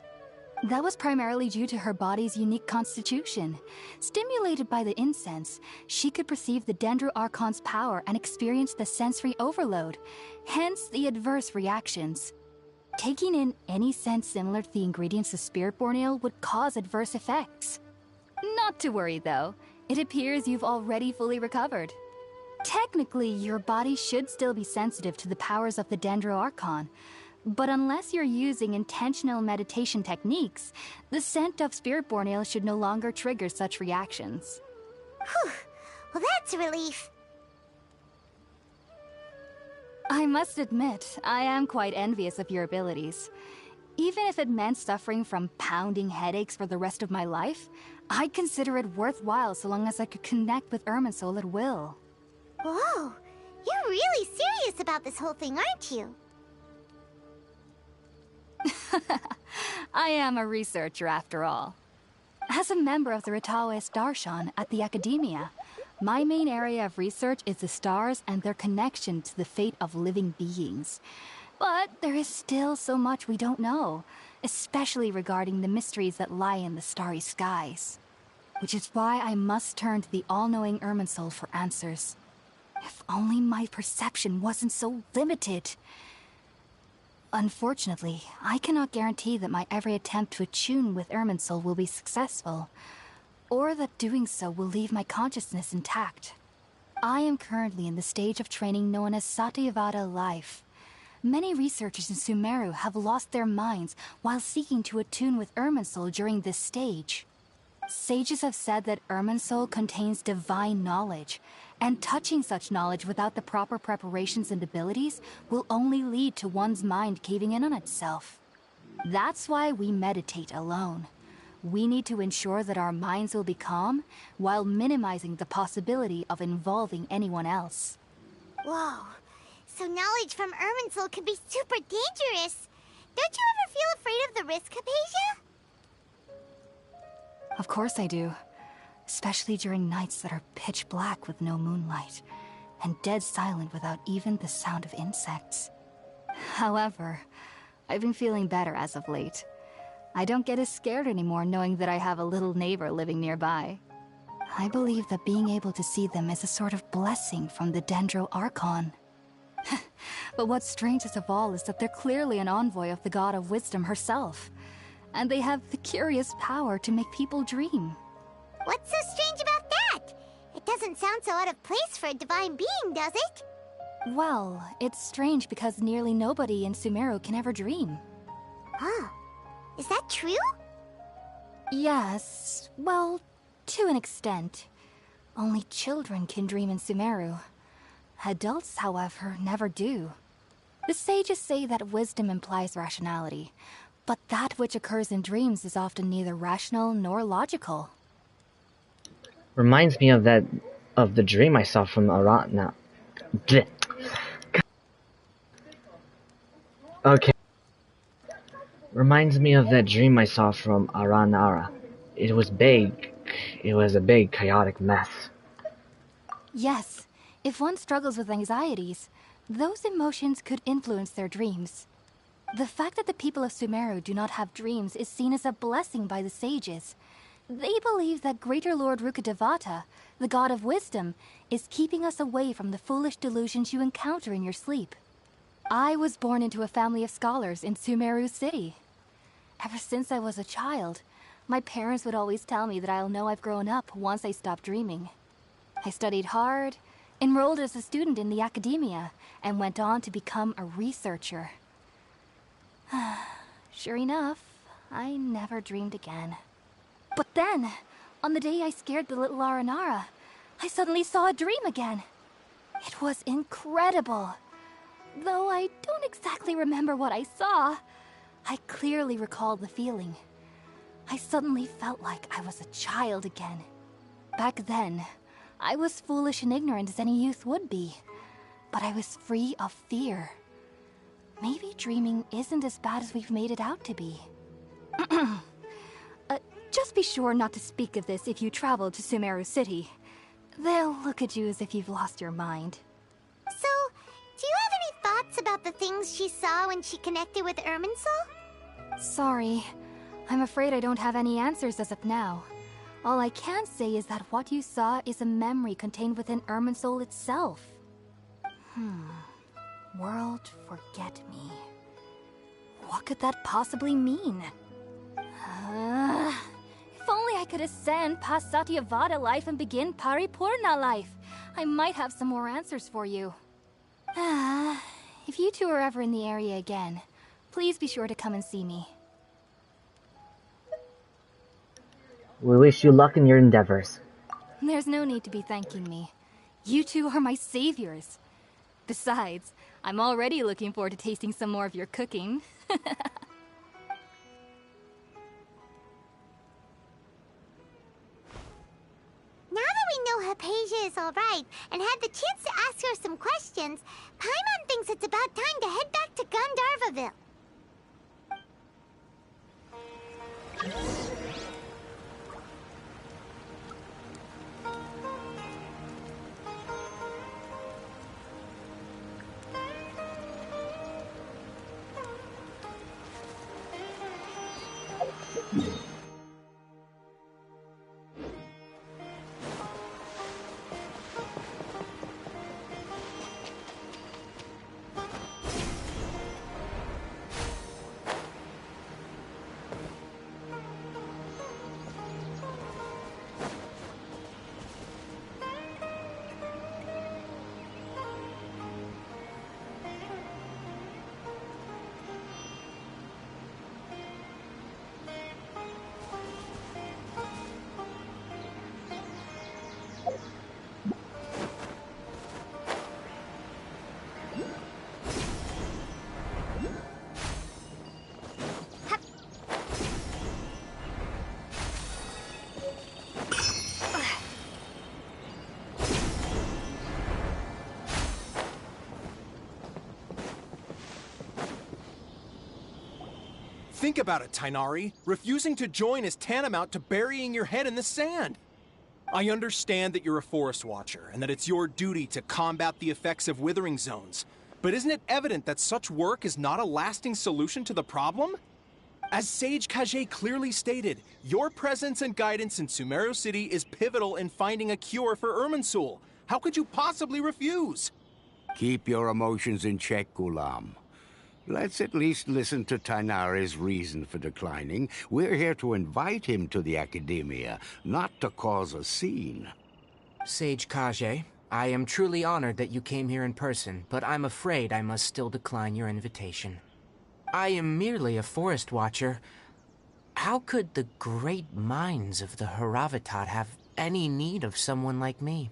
That was primarily due to her body's unique constitution. Stimulated by the incense, she could perceive the Dendro Archon's power and experience the sensory overload, hence the adverse reactions. Taking in any scent similar to the ingredients of Spiritborn Ale would cause adverse effects. Not to worry, though. It appears you've already fully recovered. Technically, your body should still be sensitive to the powers of the Dendroarchon, but unless you're using intentional meditation techniques, the scent of Spiritborn Ale should no longer trigger such reactions. Whew. Well, that's a relief. I must admit, I am quite envious of your abilities. Even if it meant suffering from pounding headaches for the rest of my life, I'd consider it worthwhile so long as I could connect with Irminsul at will. Whoa, you're really serious about this whole thing, aren't you? I am a researcher after all. As a member of the Ritawe Darshan at the Academia, my main area of research is the stars and their connection to the fate of living beings. But there is still so much we don't know, especially regarding the mysteries that lie in the starry skies. Which is why I must turn to the all-knowing Irminsul for answers. If only my perception wasn't so limited. Unfortunately, I cannot guarantee that my every attempt to attune with Irminsul will be successful, or that doing so will leave my consciousness intact. I am currently in the stage of training known as Satyavada life. Many researchers in Sumeru have lost their minds while seeking to attune with Irminsul during this stage. Sages have said that Irminsul contains divine knowledge, and touching such knowledge without the proper preparations and abilities will only lead to one's mind caving in on itself. That's why we meditate alone. We need to ensure that our minds will be calm while minimizing the possibility of involving anyone else. Whoa, so knowledge from Irminsul can be super dangerous. Don't you ever feel afraid of the risk, Hypatia? Of course I do. Especially during nights that are pitch black with no moonlight, and dead silent without even the sound of insects. However, I've been feeling better as of late. I don't get as scared anymore knowing that I have a little neighbor living nearby. I believe that being able to see them is a sort of blessing from the Dendroarchon. But what's strangest of all is that they're clearly an envoy of the God of Wisdom herself, and they have the curious power to make people dream. What's so strange about that? It doesn't sound so out of place for a divine being, does it? Well, it's strange because nearly nobody in Sumeru can ever dream. Huh. Is that true? Yes, well, to an extent. Only children can dream in Sumeru. Adults, however, never do. The sages say that wisdom implies rationality, but that which occurs in dreams is often neither rational nor logical. Reminds me of the dream I saw from Aratna. Okay. Reminds me of that dream I saw from Aranara. It was big. It was a big, chaotic mess. Yes, if one struggles with anxieties, those emotions could influence their dreams. The fact that the people of Sumeru do not have dreams is seen as a blessing by the sages. They believe that Greater Lord Rukkhadevata, the god of wisdom, is keeping us away from the foolish delusions you encounter in your sleep. I was born into a family of scholars in Sumeru City. Ever since I was a child, my parents would always tell me that I'll know I've grown up once I stop dreaming. I studied hard, enrolled as a student in the Academia, and went on to become a researcher. Sure enough, I never dreamed again. But then, on the day I scared the little Aranara, I suddenly saw a dream again. It was incredible. Though I don't exactly remember what I saw, I clearly recall the feeling. I suddenly felt like I was a child again. Back then, I was foolish and ignorant as any youth would be, but I was free of fear. Maybe dreaming isn't as bad as we've made it out to be. Just be sure not to speak of this if you travel to Sumeru City. They'll look at you as if you've lost your mind. So, do you have any thoughts about the things she saw when she connected with Irminsul? Sorry. I'm afraid I don't have any answers as of now. All I can say is that what you saw is a memory contained within Irminsul itself. World forget me. What could that possibly mean? If only I could ascend past Satyavada life and begin Paripurna life. I might have some more answers for you. If you two are ever in the area again, please be sure to come and see me. We wish you luck in your endeavors. There's no need to be thanking me. You two are my saviors. Besides, I'm already looking forward to tasting some more of your cooking. Now that we know Hypatia is alright and had the chance to ask her some questions, Paimon thinks it's about time to head back to Gandharvaville. Think about it, Tainari. Refusing to join is tantamount to burying your head in the sand. I understand that you're a forest watcher, and that it's your duty to combat the effects of withering zones. But isn't it evident that such work is not a lasting solution to the problem? As Sage Kage clearly stated, your presence and guidance in Sumeru City is pivotal in finding a cure for Irminsul. How could you possibly refuse? Keep your emotions in check, Ghulam. Let's at least listen to Tainari's reason for declining. We're here to invite him to the Academia, not to cause a scene. Sage Kage, I am truly honored that you came here in person, but I'm afraid I must still decline your invitation. I am merely a forest watcher. How could the great minds of the Haravatat have any need of someone like me?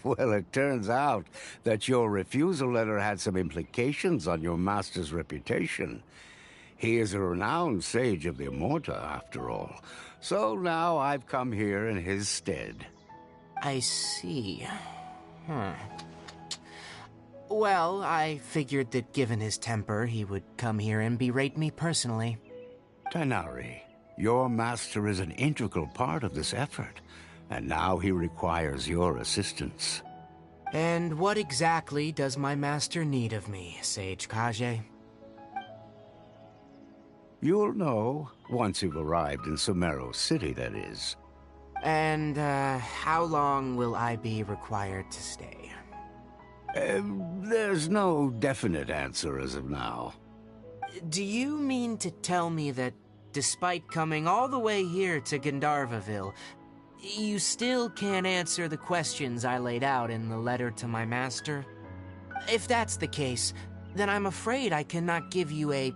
Well, it turns out that your refusal letter had some implications on your master's reputation. He is a renowned sage of the Immorta, after all. So now I've come here in his stead. I see. Well, I figured that given his temper, he would come here and berate me personally. Tainari, your master is an integral part of this effort. And now he requires your assistance. And what exactly does my master need of me, Sage Kage? You'll know, once you've arrived in Sumeru City, that is. And, how long will I be required to stay? There's no definite answer as of now. Do you mean to tell me that, despite coming all the way here to Gandharvaville, you still can't answer the questions I laid out in the letter to my master? If that's the case, then I'm afraid I cannot give you a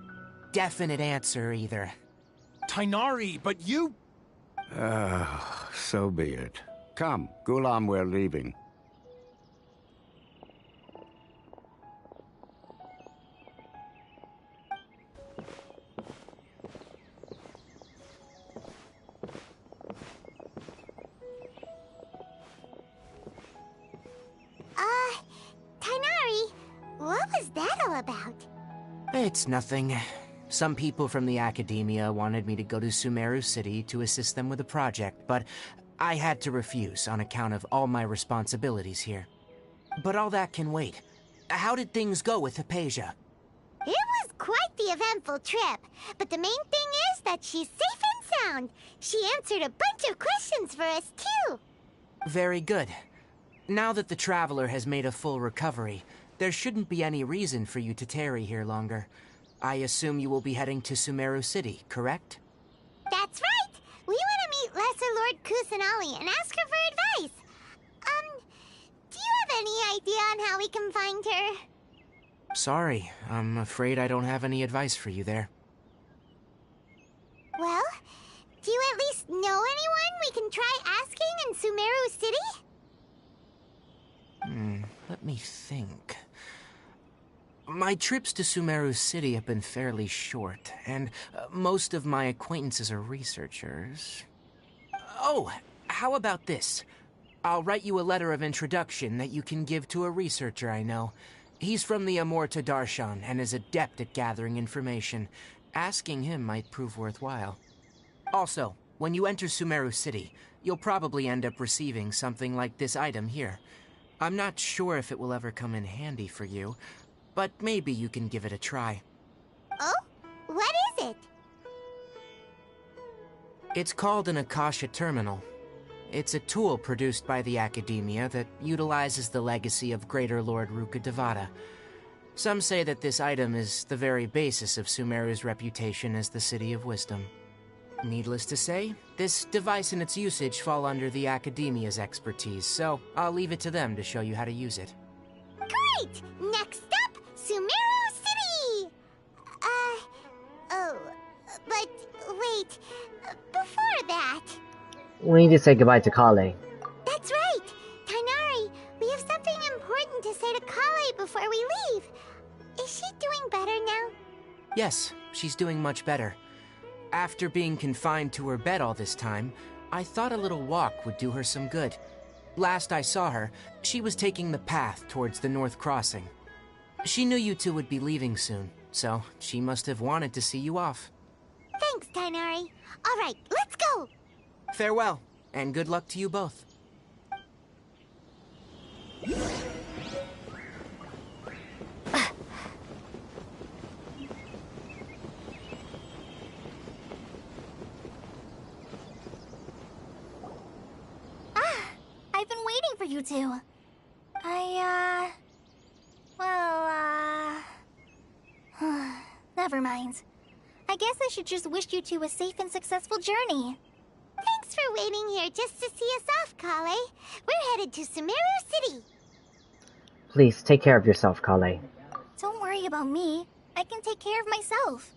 definite answer either. Tainari, but you... So be it. Come, Ghulam, we're leaving. Tainari, what was that all about? It's nothing. Some people from the Academia wanted me to go to Sumeru City to assist them with a project, but I had to refuse on account of all my responsibilities here. But all that can wait. How did things go with Hypatia? It was quite the eventful trip, but the main thing is that she's safe and sound. She answered a bunch of questions for us, too. Very good. Now that the Traveler has made a full recovery, there shouldn't be any reason for you to tarry here longer. I assume you will be heading to Sumeru City, correct? That's right! We want to meet Lesser Lord Kusanali and ask her for advice. Do you have any idea on how we can find her? Sorry, I'm afraid I don't have any advice for you there. Well, do you at least know anyone we can try asking in Sumeru City? Let me think. My trips to Sumeru City have been fairly short, and most of my acquaintances are researchers. Oh, how about this? I'll write you a letter of introduction that you can give to a researcher I know. He's from the Amorta Darshan and is adept at gathering information. Asking him might prove worthwhile. Also, when you enter Sumeru City, you'll probably end up receiving something like this item here. I'm not sure if it will ever come in handy for you, but maybe you can give it a try. Oh? What is it? It's called an Akasha Terminal. It's a tool produced by the Academia that utilizes the legacy of Greater Lord Rukkhadevata. Some say that this item is the very basis of Sumeru's reputation as the City of Wisdom. Needless to say, this device and its usage fall under the Academia's expertise, so I'll leave it to them to show you how to use it. Great! Next up, Sumeru City! But wait, before that... We need to say goodbye to Kale. That's right! Tainari, we have something important to say to Kale before we leave. Is she doing better now? Yes, she's doing much better. After being confined to her bed all this time, I thought a little walk would do her some good. Last I saw her, she was taking the path towards the North Crossing. She knew you two would be leaving soon, so she must have wanted to see you off. Thanks, Tainari. All right, let's go! Farewell, and good luck to you both. I've been waiting for you two. Never mind. I guess I should just wish you two a safe and successful journey. Thanks for waiting here just to see us off, Kale. We're headed to Sumeru City. Please, take care of yourself, Kale. Don't worry about me. I can take care of myself.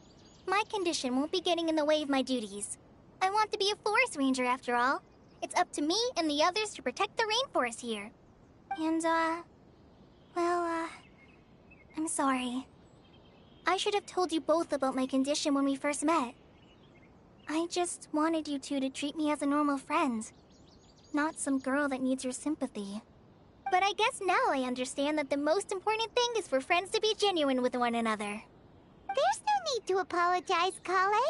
My condition won't be getting in the way of my duties. I want to be a forest ranger after all. It's up to me and the others to protect the rainforest here. And, I'm sorry. I should have told you both about my condition when we first met. I just wanted you two to treat me as a normal friend, not some girl that needs your sympathy. But I guess now I understand that the most important thing is for friends to be genuine with one another. There's no need to apologize, Kale.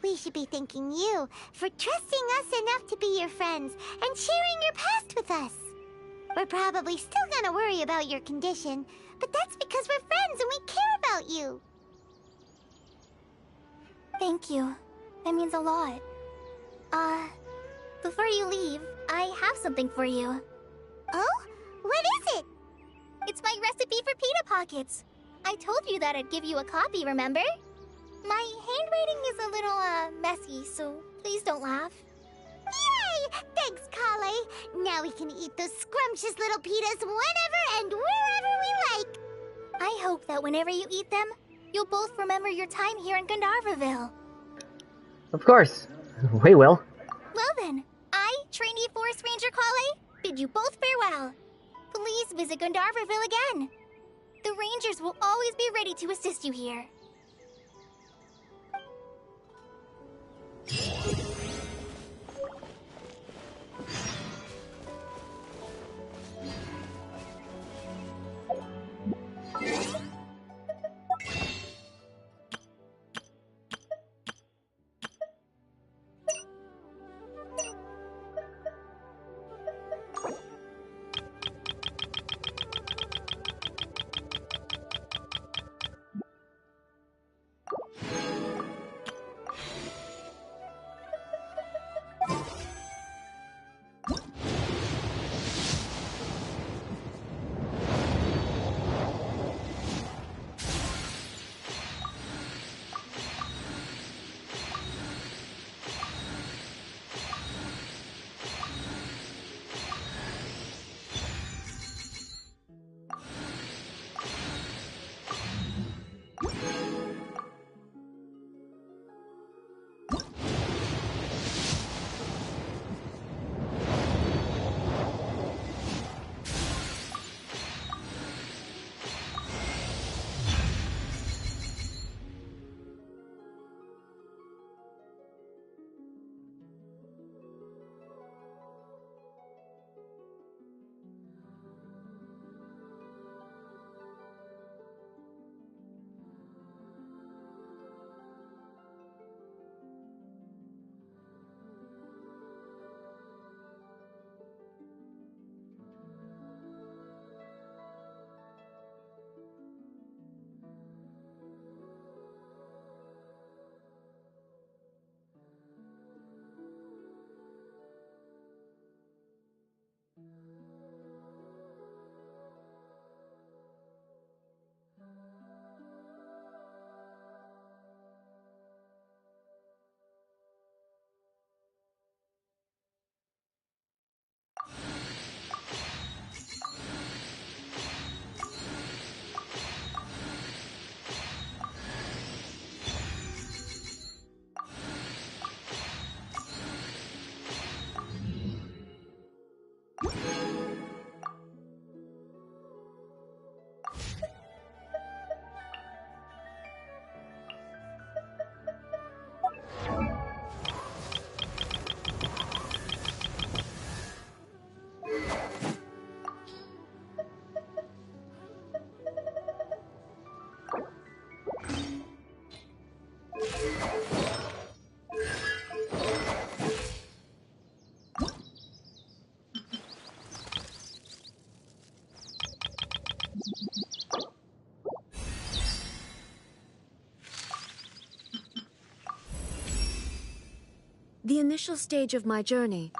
We should be thanking you for trusting us enough to be your friends and sharing your past with us. We're probably still gonna worry about your condition, but that's because we're friends and we care about you. Thank you. That means a lot. Before you leave, I have something for you. Oh? What is it? It's my recipe for pita pockets. I told you that I'd give you a copy, remember? My handwriting is a little, messy, so please don't laugh. Yay! Thanks, Kale. Now we can eat those scrumptious little pitas whenever and wherever we like. I hope that whenever you eat them, you'll both remember your time here in Gandharvaville. Of course. We will. Well then, I, trainee Forest Ranger Kale, bid you both farewell. Please visit Gandharvaville again. The Rangers will always be ready to assist you here. The initial stage of my journey.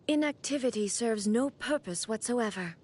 Inactivity serves no purpose whatsoever.